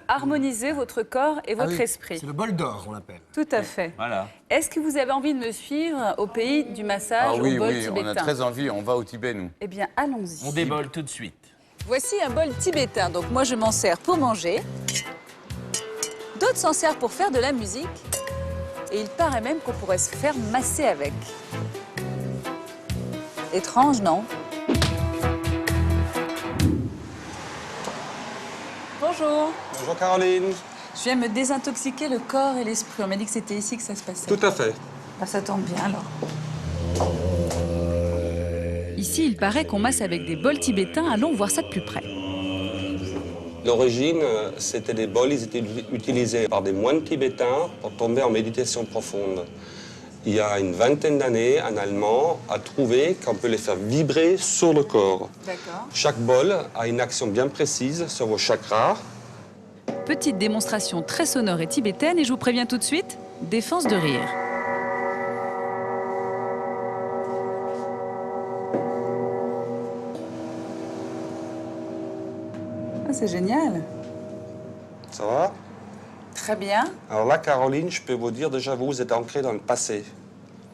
Harmoniser votre corps et votre esprit. C'est le bol d'or, on l'appelle. Tout à fait. Voilà. Est-ce que vous avez envie de me suivre au pays du massage, Ah oui, au bol oui, tibétain? on a très envie, on va au Tibet, nous. Eh bien, allons-y. On débole tout de suite. Voici un bol tibétain. Donc moi, je m'en sers pour manger. D'autres s'en servent pour faire de la musique. Et il paraît même qu'on pourrait se faire masser avec. Étrange, non? Bonjour. Bonjour Caroline. Je viens me désintoxiquer le corps et l'esprit. On m'a dit que c'était ici que ça se passait. Tout à fait. Bah, ça tombe bien alors. Ici, il paraît qu'on masse avec des bols tibétains. Allons voir ça de plus près. L'origine, c'était des bols, ils étaient utilisés par des moines tibétains pour tomber en méditation profonde. Il y a une vingtaine d'années, un Allemand a trouvé qu'on peut les faire vibrer sur le corps. D'accord. Chaque bol a une action bien précise sur vos chakras. Petite démonstration très sonore et tibétaine, et je vous préviens tout de suite, défense de rire. Ah, c'est génial. Ça va? Très bien. Alors là, Caroline, je peux vous dire, déjà, vous êtes ancré dans le passé.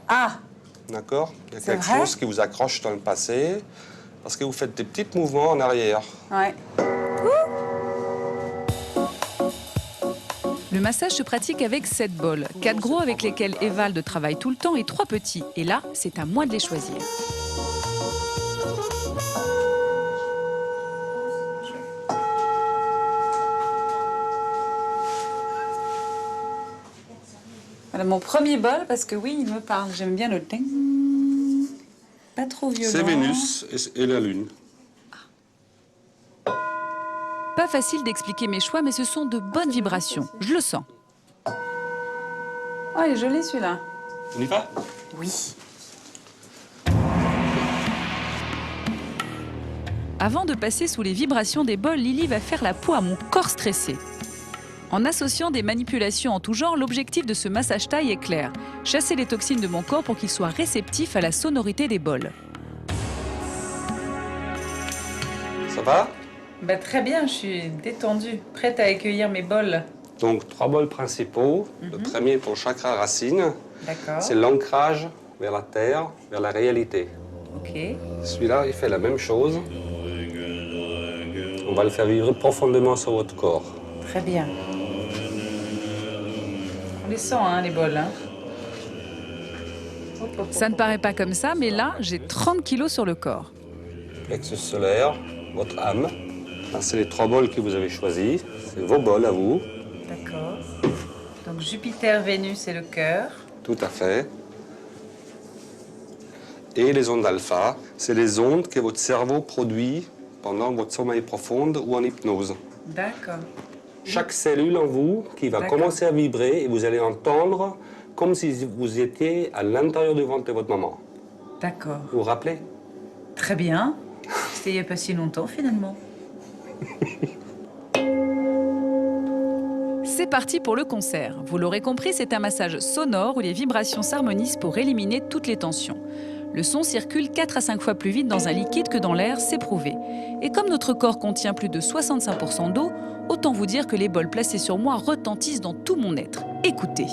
Ah, D'accord? Il y a C'est quelque vrai? chose qui vous accroche dans le passé, parce que vous faites des petits mouvements en arrière. ouais. Le massage se pratique avec 7 bols, 4 gros avec lesquels Evald travaille tout le temps et 3 petits. Et là, c'est à moi de les choisir. Voilà mon premier bol, parce que oui, il me parle. J'aime bien le ting. Pas trop violent. C'est Vénus et la Lune. Pas facile d'expliquer mes choix, mais ce sont de bonnes vibrations. Je le sens. Oh, il est joli celui-là. On y va? Oui. Avant de passer sous les vibrations des bols, Lily va faire la peau à mon corps stressé. En associant des manipulations en tout genre, l'objectif de ce massage taille est clair. Chasser les toxines de mon corps pour qu'il soit réceptif à la sonorité des bols. Ça va? Bah, très bien, je suis détendue, prête à accueillir mes bols. Donc, 3 bols principaux. Le premier pour le chakra racine, D'accord. c'est l'ancrage vers la terre, vers la réalité. Ok. Celui-là, il fait la même chose. On va le faire vibrer profondément sur votre corps. Très bien. On les sent, hein, les bols. Hein. Hop, hop, hop, Ça ne hop. paraît pas comme ça, mais là, j'ai 30 kilos sur le corps. Plexus solaire, votre âme. Là, c'est les 3 bols que vous avez choisis. C'est vos bols à vous. D'accord. Donc Jupiter, Vénus et le cœur. Tout à fait. Et les ondes alpha, c'est les ondes que votre cerveau produit pendant votre sommeil profond ou en hypnose. D'accord. Chaque cellule en vous qui va D'accord. commencer à vibrer et vous allez entendre comme si vous étiez à l'intérieur du ventre de votre maman. D'accord. Vous vous rappelez? Très bien. C'était il n'y a pas si longtemps, finalement. C'est parti pour le concert. Vous l'aurez compris, c'est un massage sonore où les vibrations s'harmonisent pour éliminer toutes les tensions. Le son circule 4 à 5 fois plus vite dans un liquide que dans l'air, c'est prouvé. Et comme notre corps contient plus de 65% d'eau, autant vous dire que les bols placés sur moi retentissent dans tout mon être. Écoutez.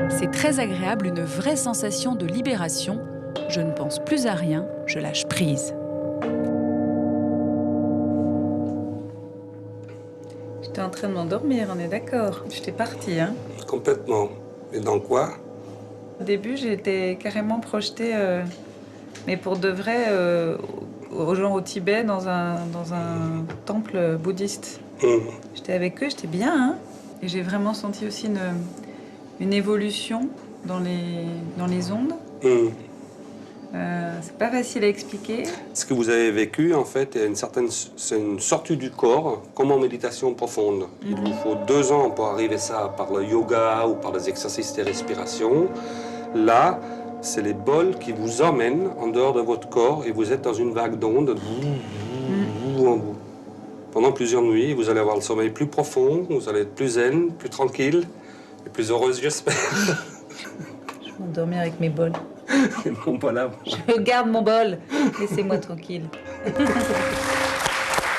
C'est très agréable, une vraie sensation de libération. Je ne pense plus à rien, je lâche prise. J'étais en train de m'endormir, on est d'accord. J'étais partie, hein. Complètement. Et dans quoi? Au début, j'étais carrément projetée, mais pour de vrai, aux gens au Tibet, dans un temple bouddhiste. J'étais avec eux, j'étais bien, hein. Et j'ai vraiment senti aussi une évolution dans les ondes. C'est pas facile à expliquer. Ce que vous avez vécu, en fait, c'est une sortie du corps, comme en méditation profonde. Il vous faut 2 ans pour arriver à ça par le yoga ou par les exercices de respiration. Là, c'est les bols qui vous emmènent en dehors de votre corps et vous êtes dans une vague d'ondes, bout en bout. Pendant plusieurs nuits, vous allez avoir le sommeil plus profond, vous allez être plus zen, plus tranquille et plus heureuse, j'espère. Je vais m'endormir avec mes bols. Bon, voilà. Je garde mon bol. Laissez-moi tranquille.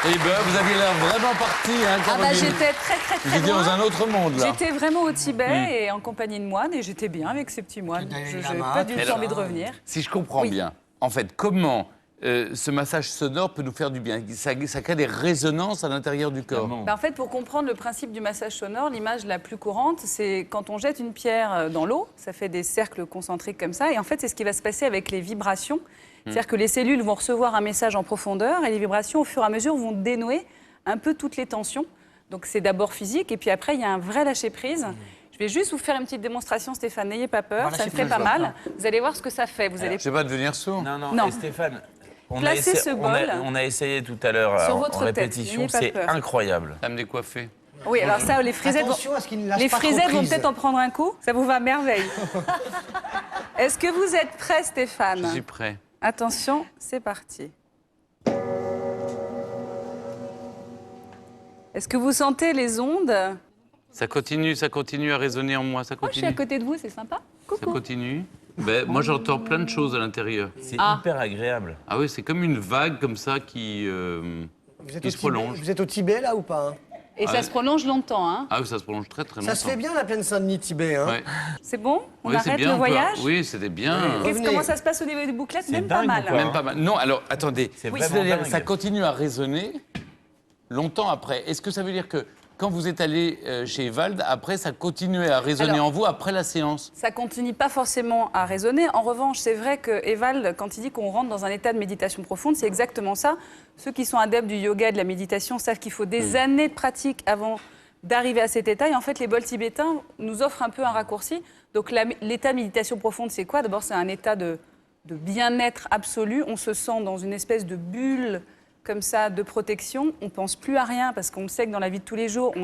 Eh ben, vous aviez l'air vraiment parti, hein, Ah bah Caroline. j'étais très Vous étiez dans loin. un autre monde, là. J'étais vraiment au Tibet et en compagnie de moines et j'étais bien avec ces petits moines. Je n'avais pas du tout envie de revenir. Si je comprends Oui. bien, en fait, comment ce massage sonore peut nous faire du bien? Ça crée des résonances à l'intérieur du corps. Bah, en fait, pour comprendre le principe du massage sonore, l'image la plus courante, c'est quand on jette une pierre dans l'eau, ça fait des cercles concentriques comme ça. Et en fait, c'est ce qui va se passer avec les vibrations. C'est-à-dire que les cellules vont recevoir un message en profondeur et les vibrations, au fur et à mesure, vont dénouer un peu toutes les tensions. Donc c'est d'abord physique et puis après, il y a un vrai lâcher-prise. Je vais juste vous faire une petite démonstration, Stéphane. N'ayez pas peur, ça me fait pas mal. Vous allez voir ce que ça fait. Vous allez... Je sais pas, devenir sourd. Non. Et Stéphane, Placez ce bol on a essayé tout à l'heure sur en votre tête, répétition, n'ayez pas c'est peur. incroyable. Ça me décoiffer. Oui, alors ça, les frisettes, Attention à ce qu'il ne lâche les pas trop frisettes vont prise. peut-être en prendre un coup. Ça vous va à merveille. Est-ce que vous êtes prêt, Stéphane? Je suis prêt. Attention, c'est parti. Est-ce que vous sentez les ondes? Ça continue à résonner en moi, ça Oh, je suis à continue. côté de vous, c'est sympa. Ça Coucou. continue. Ben, moi, j'entends plein de choses à l'intérieur. C'est Ah. hyper agréable. Ah oui, c'est comme une vague comme ça qui Vous êtes, se au Tibet, prolonge. vous êtes au Tibet, là, ou pas hein Et ça se prolonge longtemps, hein? Ah oui, ça se prolonge très très longtemps. Ça se fait bien, la plaine Saint-Denis-Tibet. Hein. Ouais. C'est bon? On Oui, c'est arrête bien, le on peut- voyage? Oui, c'était bien. Revenez. Comment ça se passe au niveau des bouclettes? C'est Même pas dingue mal. ou quoi Même pas mal. Non, alors attendez. C'est Oui. vraiment C'est-à-dire, dingue. ça continue à résonner longtemps après. Est-ce que ça veut dire que quand vous êtes allé chez Evald, après, ça continuait à résonner Alors- en vous après la séance? Ça continue pas forcément à résonner. En revanche, c'est vrai que Evald, quand il dit qu'on rentre dans un état de méditation profonde, c'est exactement ça. Ceux qui sont adeptes du yoga et de la méditation savent qu'il faut des années de pratique avant d'arriver à cet état. Et en fait, les bols tibétains nous offrent un peu un raccourci. Donc l'état de méditation profonde, c'est quoi? D'abord, c'est un état de bien-être absolu. On se sent dans une espèce de bulle comme ça de protection. On pense plus à rien parce qu'on sait que dans la vie de tous les jours,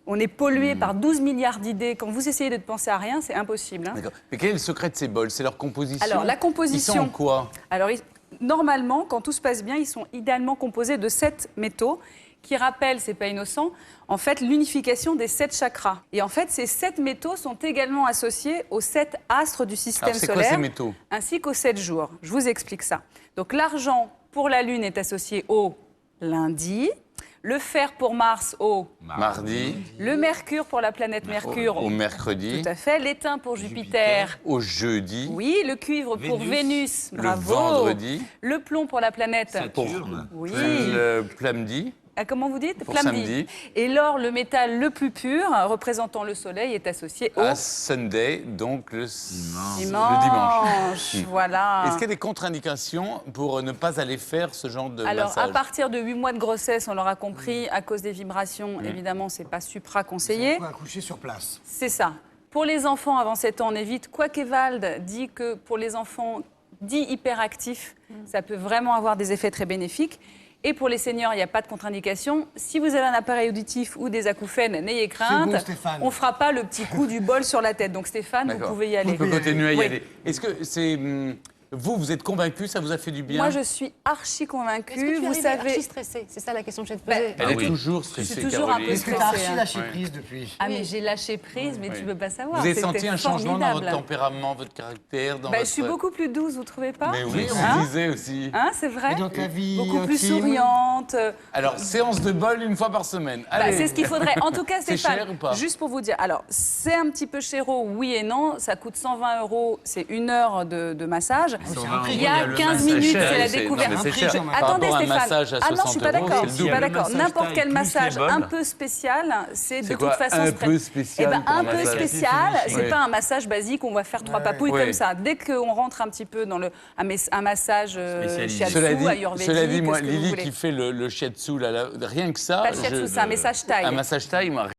on est pollué par 12 milliards d'idées. Quand vous essayez de ne penser à rien, c'est impossible, hein. D'accord. Mais quel est le secret de ces bols? C'est leur composition? Alors, la composition- Ils sont en quoi? Alors, normalement, quand tout se passe bien, ils sont idéalement composés de 7 métaux qui rappellent, c'est pas innocent, en fait, l'unification des 7 chakras. Et en fait, ces 7 métaux sont également associés aux 7 astres du système Alors, c'est quoi solaire, ces métaux? ainsi qu'aux 7 jours. Je vous explique ça. Donc, l'argent pour la Lune est associé au lundi, le fer pour Mars au... Mardi, Le mercure pour la planète Mercure au mercredi, Tout à fait. L'étain pour Jupiter. au jeudi, Oui, le cuivre pour Vénus. le Bravo. vendredi, Le plomb pour la planète. Saturne. Oui. le samedi, Comment vous dites? Pour Plamdi. samedi. Et l'or, le métal le plus pur, représentant le soleil, est associé au à Sunday, donc le dimanche. le dimanche. Voilà. Est-ce qu'il y a des contre-indications pour ne pas aller faire ce genre de Alors, massage? à partir de 8 mois de grossesse, on l'aura compris, à cause des vibrations, évidemment, c'est pas supra-conseillé. On peut accoucher sur place. C'est ça. Pour les enfants avant 7 ans, on évite. Quoiqu'Evald dit que pour les enfants dits hyperactifs, ça peut vraiment avoir des effets très bénéfiques. Et pour les seniors, il n'y a pas de contre-indication. Si vous avez un appareil auditif ou des acouphènes, n'ayez crainte. bon, Stéphane. On ne fera pas le petit coup du bol sur la tête. Donc Stéphane, vous D'accord. pouvez y aller. On peut continuer à y Oui. aller. Est-ce que c'est... vous êtes convaincu, ça vous a fait du bien? Moi, je suis archi Est-ce que convaincue. tu Vous arrives savez. archi stressée? C'est ça la question que je vais te poser. Elle est oui. toujours Je stressée, suis toujours un peu Caroline. Est-ce que tu as stressée, archi hein. lâché prise depuis Ah, mais j'ai lâché prise, mais tu ne peux pas savoir. Vous avez C'était senti un changement dans votre formidable. tempérament, votre caractère dans Bah, votre... Je suis beaucoup plus douce, vous trouvez pas? Mais oui, on Hein me disait aussi. Hein, c'est vrai? Et dans ta vie Beaucoup plus intime souriante. Alors, séance de bol une fois par semaine. Bah, Allez. c'est ce qu'il faudrait. En tout cas, C'est Stéphane, cher ou pas? juste pour vous dire, alors, c'est un petit peu chéro, oui et non. Ça coûte 120 €, c'est 1 heure de massage. Il y a 15 minutes, c'est la C'est- découverte. non, mais c'est cher. Je- Par Attendez, rapport à un Stéphane. massage à Ah non, je 60 suis pas €, d'accord. c'est le Je suis pas double. d'accord. Le massage N'importe quel taille plus massage les bols. un peu spécial, c'est de C'est toute quoi, façon... un peu spécial Eh ben, pour un un peu massage? spécial, c'est Oui. pas un massage basique où on va faire 3 papouilles Ouais. comme ça. Dès qu'on rentre un petit peu dans un massage Spécialisé. shiatsu, Cela ayurvédique, dit, moi, ce que vous Lily voulez. qui fait le shiatsu, là, rien que ça... Pas le shiatsu, c'est un massage taille. Un massage taille, moi,